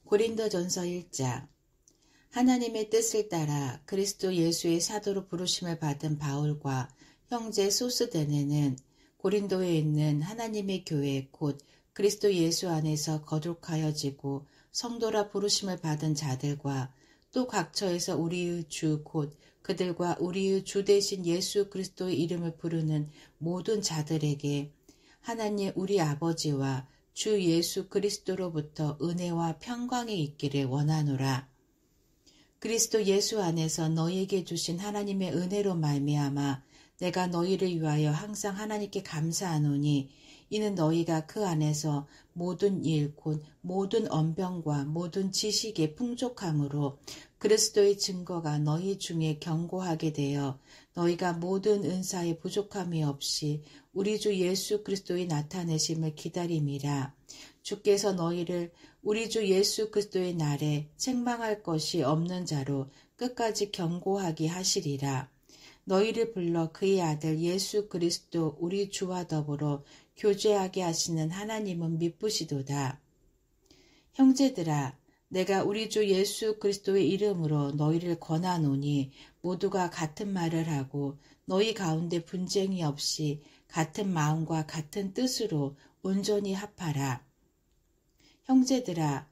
고린도전서 1장. 하나님의 뜻을 따라 그리스도 예수의 사도로 부르심을 받은 바울과 형제 소스데네는 고린도에 있는 하나님의 교회 곧 그리스도 예수 안에서 거룩하여지고 성도라 부르심을 받은 자들과 또 각처에서 우리의 주 곧 그들과 우리의 주 되신 예수 그리스도의 이름을 부르는 모든 자들에게 하나님 우리 아버지와 주 예수 그리스도로부터 은혜와 평강이 있기를 원하노라. 그리스도 예수 안에서 너희에게 주신 하나님의 은혜로 말미암아 내가 너희를 위하여 항상 하나님께 감사하노니 이는 너희가 그 안에서 모든 일 곧 모든 언병과 모든 지식의 풍족함으로 그리스도의 증거가 너희 중에 견고하게 되어 너희가 모든 은사에 부족함이 없이 우리 주 예수 그리스도의 나타내심을 기다림이라. 주께서 너희를 우리 주 예수 그리스도의 날에 책망할 것이 없는 자로 끝까지 견고하게 하시리라. 너희를 불러 그의 아들 예수 그리스도 우리 주와 더불어 교제하게 하시는 하나님은 미쁘시도다. 형제들아, 내가 우리 주 예수 그리스도의 이름으로 너희를 권하노니 모두가 같은 말을 하고 너희 가운데 분쟁이 없이 같은 마음과 같은 뜻으로 온전히 합하라. 형제들아,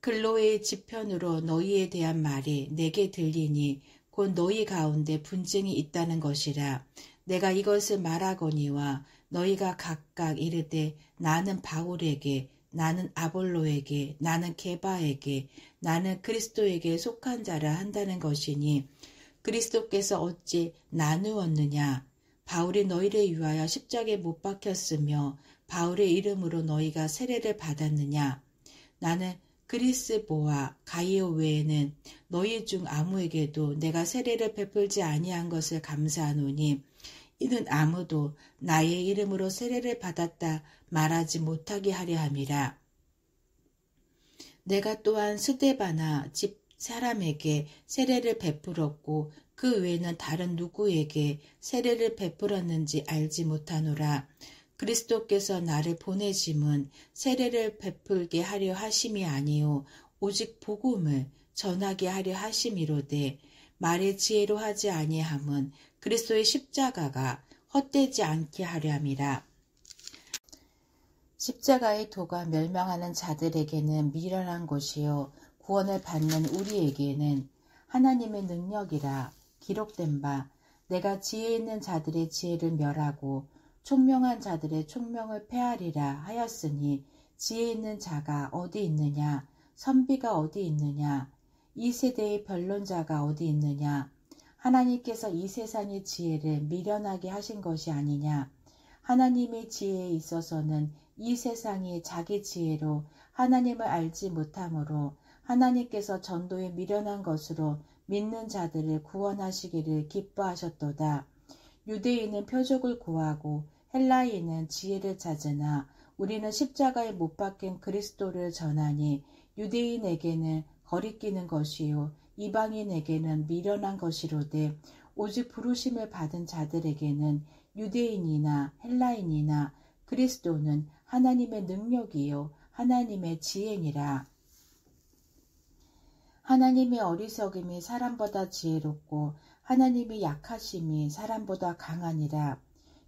글로의 지편으로 너희에 대한 말이 내게 들리니 곧 너희 가운데 분쟁이 있다는 것이라. 내가 이것을 말하거니와 너희가 각각 이르되 나는 바울에게, 나는 아볼로에게, 나는 게바에게, 나는 그리스도에게 속한 자라 한다는 것이니 그리스도께서 어찌 나누었느냐? 바울이 너희를 위하여 십자가에 못 박혔으며 바울의 이름으로 너희가 세례를 받았느냐? 나는 그리스보와 가이오 외에는 너희 중 아무에게도 내가 세례를 베풀지 아니한 것을 감사하노니 이는 아무도 나의 이름으로 세례를 받았다 말하지 못하게 하려 함이라. 내가 또한 스데바나 집 사람에게 세례를 베풀었고 그 외에는 다른 누구에게 세례를 베풀었는지 알지 못하노라. 그리스도께서 나를 보내심은 세례를 베풀게 하려 하심이 아니요 오직 복음을 전하게 하려 하심이로되 말의 지혜로 하지 아니함은 그리스도의 십자가가 헛되지 않게 하려 함이라. 십자가의 도가 멸망하는 자들에게는 미련한 것이요 구원을 받는 우리에게는 하나님의 능력이라. 기록된 바 내가 지혜 있는 자들의 지혜를 멸하고 총명한 자들의 총명을 폐하리라 하였으니 지혜 있는 자가 어디 있느냐? 선비가 어디 있느냐? 이 세대의 변론자가 어디 있느냐? 하나님께서 이 세상의 지혜를 미련하게 하신 것이 아니냐? 하나님의 지혜에 있어서는 이 세상이 자기 지혜로 하나님을 알지 못하므로 하나님께서 전도에 미련한 것으로 믿는 자들을 구원하시기를 기뻐하셨도다. 유대인은 표적을 구하고 헬라인은 지혜를 찾으나 우리는 십자가에 못 박힌 그리스도를 전하니 유대인에게는 거리끼는 것이요 이방인에게는 미련한 것이로되 오직 부르심을 받은 자들에게는 유대인이나 헬라인이나 그리스도는 하나님의 능력이요 하나님의 지혜니라. 하나님의 어리석음이 사람보다 지혜롭고 하나님의 약하심이 사람보다 강하니라.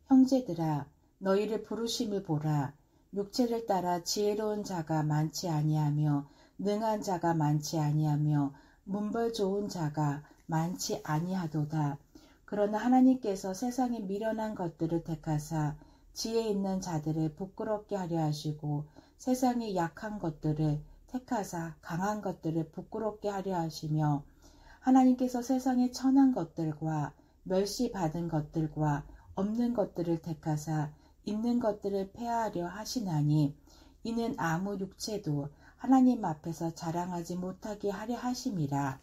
형제들아, 너희를 부르심을 보라. 육체를 따라 지혜로운 자가 많지 아니하며 능한 자가 많지 아니하며 문벌 좋은 자가 많지 아니하도다. 그러나 하나님께서 세상에 미련한 것들을 택하사 지혜 있는 자들을 부끄럽게 하려 하시고 세상에 약한 것들을 택하사 강한 것들을 부끄럽게 하려 하시며 하나님께서 세상에 천한 것들과 멸시받은 것들과 없는 것들을 택하사 있는 것들을 폐하려 하시나니 이는 아무 육체도 하나님 앞에서 자랑하지 못하게 하려 하심이라.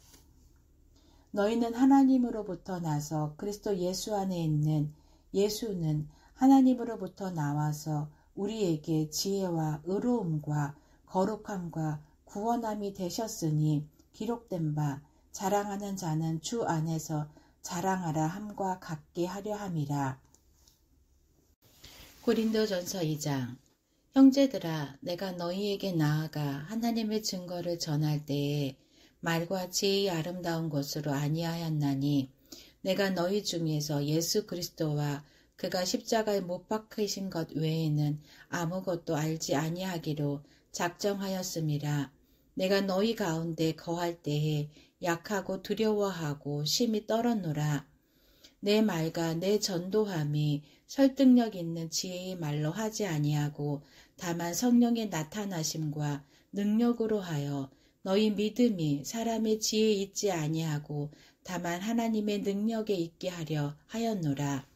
너희는 하나님으로부터 나서 그리스도 예수 안에 있는 예수는 하나님으로부터 나와서 우리에게 지혜와 의로움과 거룩함과 구원함이 되셨으니 기록된 바 자랑하는 자는 주 안에서 자랑하라 함과 같게 하려 함이라. 고린도전서 2장. 형제들아, 내가 너희에게 나아가 하나님의 증거를 전할 때에 말과 지혜의 아름다운 것으로 아니하였나니 내가 너희 중에서 예수 그리스도와 그가 십자가에 못 박히신 것 외에는 아무것도 알지 아니하기로 작정하였음이라. 내가 너희 가운데 거할 때에 약하고 두려워하고 심히 떨었노라. 내 말과 내 전도함이 설득력 있는 지혜의 말로 하지 아니하고 다만 성령의 나타나심과 능력으로 하여 너희 믿음이 사람의 지혜에 있지 아니하고 다만 하나님의 능력에 있게 하려 하였노라.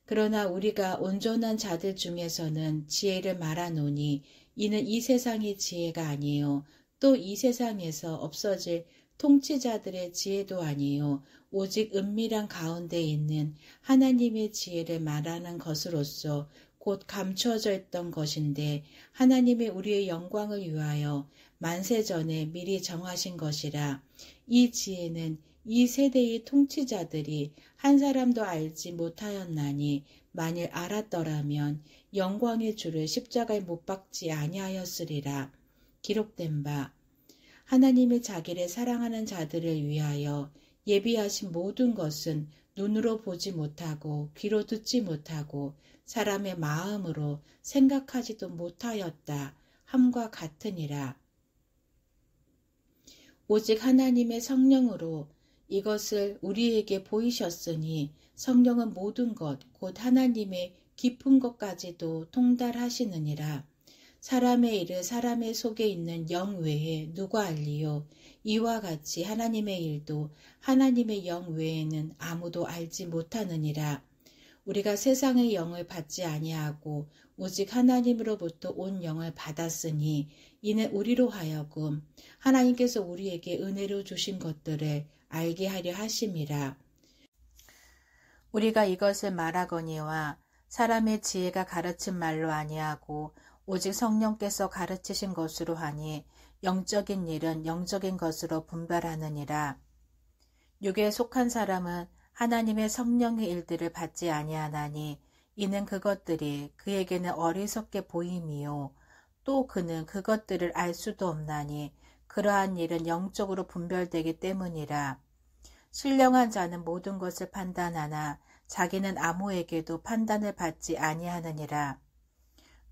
그러나 우리가 온전한 자들 중에서는 지혜를 말하노니 이는 이 세상의 지혜가 아니요 또 이 세상에서 없어질 통치자들의 지혜도 아니요 오직 은밀한 가운데 있는 하나님의 지혜를 말하는 것으로서 곧 감추어져 있던 것인데 하나님의 우리의 영광을 위하여 만세전에 미리 정하신 것이라. 이 지혜는 이 세대의 통치자들이 한 사람도 알지 못하였나니 만일 알았더라면 영광의 주를 십자가에 못 박지 아니하였으리라. 기록된 바 하나님의 자기를 사랑하는 자들을 위하여 예비하신 모든 것은 눈으로 보지 못하고 귀로 듣지 못하고 사람의 마음으로 생각하지도 못하였다 함과 같으니라. 오직 하나님의 성령으로 이것을 우리에게 보이셨으니 성령은 모든 것 곧 하나님의 깊은 것까지도 통달하시느니라. 사람의 일을 사람의 속에 있는 영 외에 누가 알리요? 이와 같이 하나님의 일도 하나님의 영 외에는 아무도 알지 못하느니라. 우리가 세상의 영을 받지 아니하고 오직 하나님으로부터 온 영을 받았으니 이는 우리로 하여금 하나님께서 우리에게 은혜로 주신 것들을 알게 하려 하심이라. 우리가 이것을 말하거니와 사람의 지혜가 가르친 말로 아니하고 오직 성령께서 가르치신 것으로 하니 영적인 일은 영적인 것으로 분별하느니라. 육에 속한 사람은 하나님의 성령의 일들을 받지 아니하나니 이는 그것들이 그에게는 어리석게 보임이요 또 그는 그것들을 알 수도 없나니 그러한 일은 영적으로 분별되기 때문이라. 신령한 자는 모든 것을 판단하나 자기는 아무에게도 판단을 받지 아니하느니라.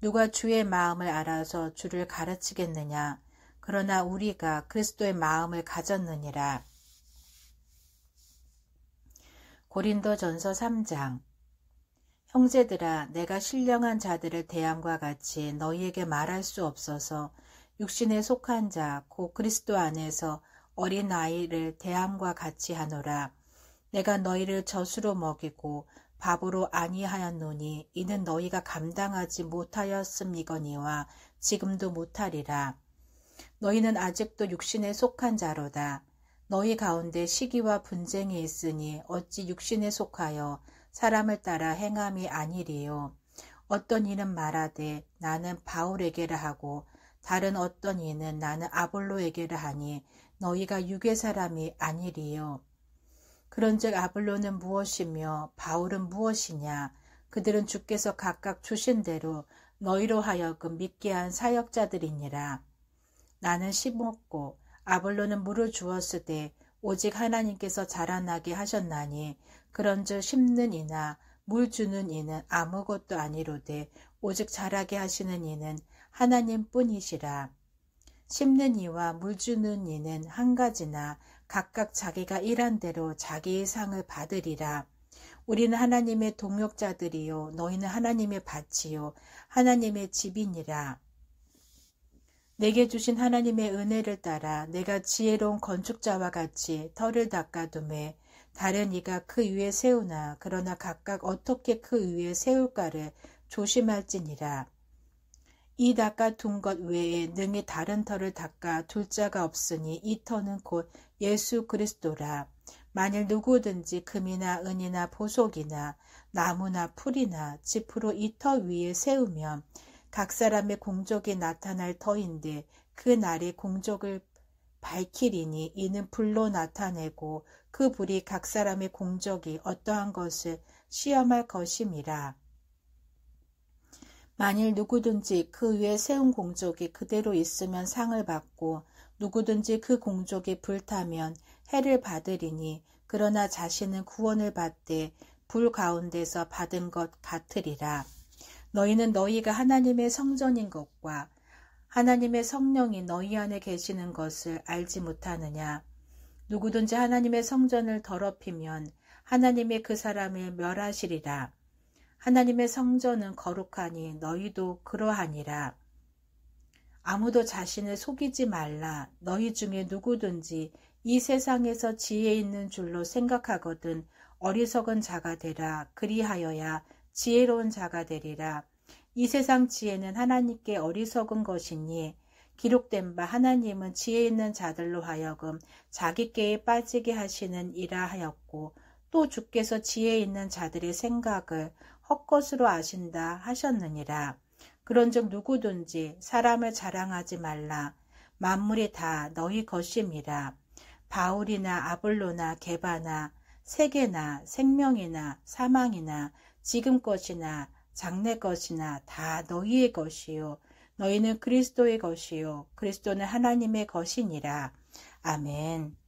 누가 주의 마음을 알아서 주를 가르치겠느냐? 그러나 우리가 그리스도의 마음을 가졌느니라. 고린도전서 3장. 형제들아, 내가 신령한 자들을 대함과 같이 너희에게 말할 수 없어서 육신에 속한 자 곧 그리스도 안에서 어린아이를 대함과 같이 하노라. 내가 너희를 젖으로 먹이고 밥으로 아니하였노니 이는 너희가 감당하지 못하였음이거니와 지금도 못하리라. 너희는 아직도 육신에 속한 자로다. 너희 가운데 시기와 분쟁이 있으니 어찌 육신에 속하여 사람을 따라 행함이 아니리요. 어떤 이는 말하되 나는 바울에게라 하고 다른 어떤 이는 나는 아볼로에게라 하니 너희가 육의 사람이 아니리요. 그런즉 아볼로는 무엇이며 바울은 무엇이냐? 그들은 주께서 각각 주신 대로 너희로 하여금 믿게 한 사역자들이니라. 나는 심었고 아볼로는 물을 주었으되 오직 하나님께서 자라나게 하셨나니 그런즉 심는 이나 물 주는 이는 아무것도 아니로되 오직 자라게 하시는 이는 하나님뿐이시라. 심는 이와 물 주는 이는 한 가지나 각각 자기가 일한 대로 자기의 상을 받으리라. 우리는 하나님의 동역자들이요 너희는 하나님의 밭이요 하나님의 집이니라. 내게 주신 하나님의 은혜를 따라 내가 지혜로운 건축자와 같이 터를 닦아두매 다른 이가 그 위에 세우나 그러나 각각 어떻게 그 위에 세울까를 조심할지니라. 이 닦아둔 것 외에 능히 다른 터를 닦아둘 자가 없으니 이 터는 곧 예수 그리스도라. 만일 누구든지 금이나 은이나 보석이나 나무나 풀이나 짚으로 이 터 위에 세우면 각 사람의 공적이 나타날 터인데 그 날의 공적을 밝히리니 이는 불로 나타내고 그 불이 각 사람의 공적이 어떠한 것을 시험할 것임이라. 만일 누구든지 그 위에 세운 공족이 그대로 있으면 상을 받고 누구든지 그 공족이 불타면 해를 받으리니 그러나 자신은 구원을 받되 불 가운데서 받은 것 같으리라. 너희는 너희가 하나님의 성전인 것과 하나님의 성령이 너희 안에 계시는 것을 알지 못하느냐. 누구든지 하나님의 성전을 더럽히면 하나님이 그 사람을 멸하시리라. 하나님의 성전은 거룩하니 너희도 그러하니라. 아무도 자신을 속이지 말라. 너희 중에 누구든지 이 세상에서 지혜 있는 줄로 생각하거든 어리석은 자가 되라. 그리하여야 지혜로운 자가 되리라. 이 세상 지혜는 하나님께 어리석은 것이니 기록된 바 하나님은 지혜 있는 자들로 하여금 자기께에 빠지게 하시는 이라 하였고 또 주께서 지혜 있는 자들의 생각을 헛것으로 아신다 하셨느니라. 그런즉 누구든지 사람을 자랑하지 말라. 만물이 다 너희 것임이라. 바울이나 아볼로나 게바나 세계나 생명이나 사망이나 지금 것이나 장래 것이나 다 너희의 것이요 너희는 그리스도의 것이요 그리스도는 하나님의 것이니라. 아멘.